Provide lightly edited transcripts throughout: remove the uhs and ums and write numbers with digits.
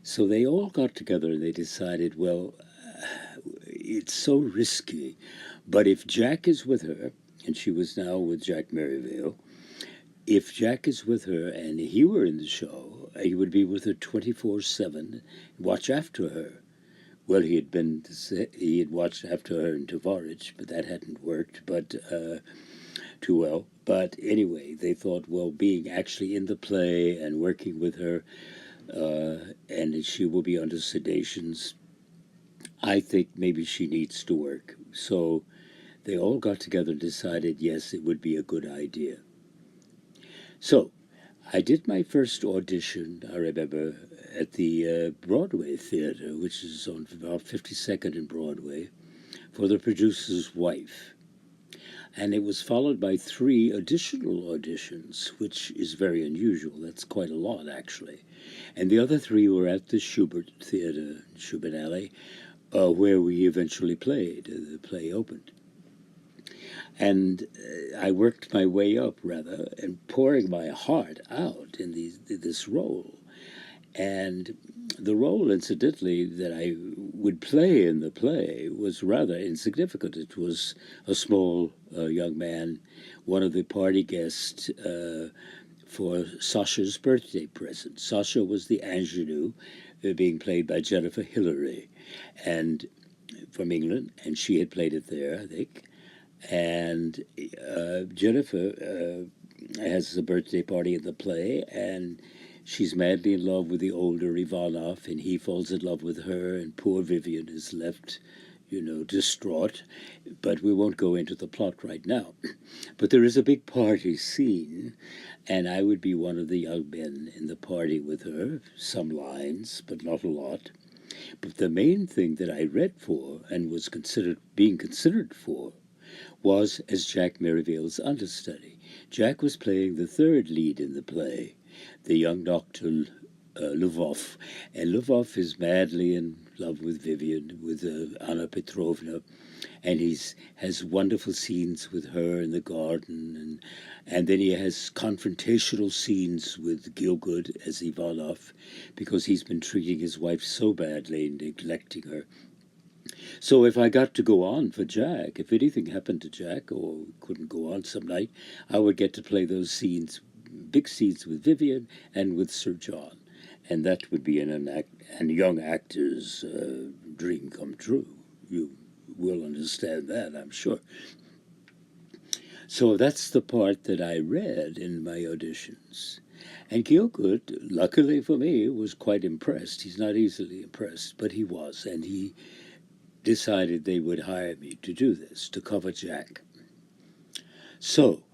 So they all got together and they decided, well, it's so risky, but if Jack is with her, and she was now with Jack Merivale, if Jack is with her and he were in the show, he would be with her 24/7, watch after her. Well, he had watched after her in Tovarich, but that hadn't worked, but too well. But anyway, they thought, well, being actually in the play and working with her, and she will be under sedations, I think maybe she needs to work. So they all got together and decided, yes, it would be a good idea. So I did my first audition, I remember, at the Broadway Theater, which is on about 52nd and Broadway, for the producer's wife. And it was followed by 3 additional auditions, which is very unusual. That's quite a lot, actually. And the other 3 were at the Schubert Theater, Schubert Alley, where we eventually played. The play opened. And I worked my way up, rather, and pouring my heart out in this role. And the role, incidentally, that I would play in the play was rather insignificant. It was a small young man, one of the party guests for Sasha's birthday present. Sasha was the ingenue, being played by Jennifer Hillary, and from England, and she had played it there, I think. And Jennifer has a birthday party at the play, and she's madly in love with the older Ivanov, and he falls in love with her, and poor Vivien is left, distraught. But we won't go into the plot right now. But there is a big party scene, and I would be one of the young men in the party with her, some lines, but not a lot. But the main thing that I read for and was being considered for was as Jack Merivale's understudy. Jack was playing the 3rd lead in the play, the young doctor Lvov. And Lvov is madly in love with Vivien, with Anna Petrovna, and he has wonderful scenes with her in the garden, and then he has confrontational scenes with Gielgud as Ivanov, because he's been treating his wife so badly and neglecting her. So if I got to go on for Jack, if anything happened to Jack or couldn't go on some night, I would get to play those scenes, big scenes with Vivien and with Sir John. And that would be a young actor's dream come true. You will understand that, I'm sure. So that's the part that I read in my auditions. And Gielgud, luckily for me, was quite impressed. He's not easily impressed, but he was. And he decided they would hire me to do this, to cover Jack. So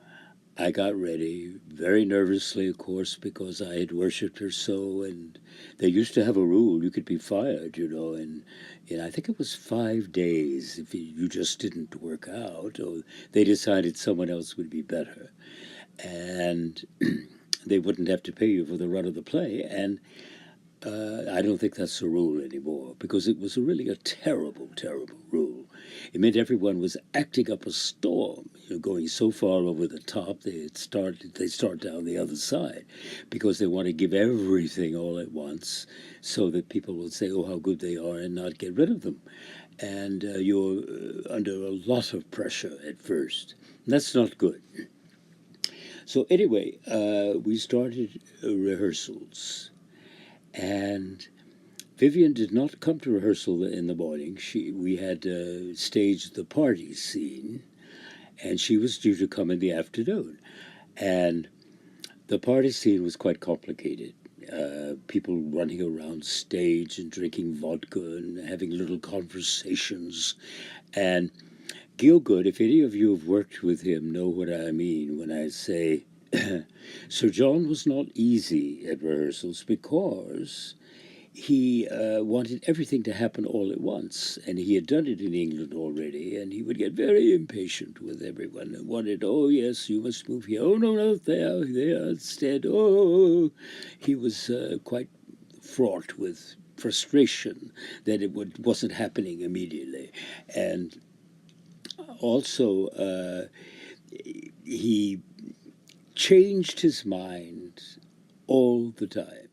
I got ready, very nervously, of course, because I had worshipped her so, and they used to have a rule, you could be fired, and I think it was 5 days if you just didn't work out, or they decided someone else would be better. And they wouldn't have to pay you for the run of the play, and I don't think that's a rule anymore, because it was really a terrible, terrible rule. It meant everyone was acting up a storm, going so far over the top they start down the other side, because they want to give everything all at once, so that people will say, oh, how good they are, and not get rid of them. And you're under a lot of pressure at first. And that's not good. So anyway, we started rehearsals. And Vivien did not come to rehearsal in the morning. We had staged the party scene, and she was due to come in the afternoon. And the party scene was quite complicated. People running around stage and drinking vodka and having little conversations. And Gielgud, if any of you have worked with him, know what I mean when I say Sir John was not easy at rehearsals, because he wanted everything to happen all at once, and he had done it in England already, and he would get very impatient with everyone and wanted, oh, yes, you must move here. Oh, no, not there, there instead. Oh, he was quite fraught with frustration that it wasn't happening immediately. And also, he changed his mind all the time.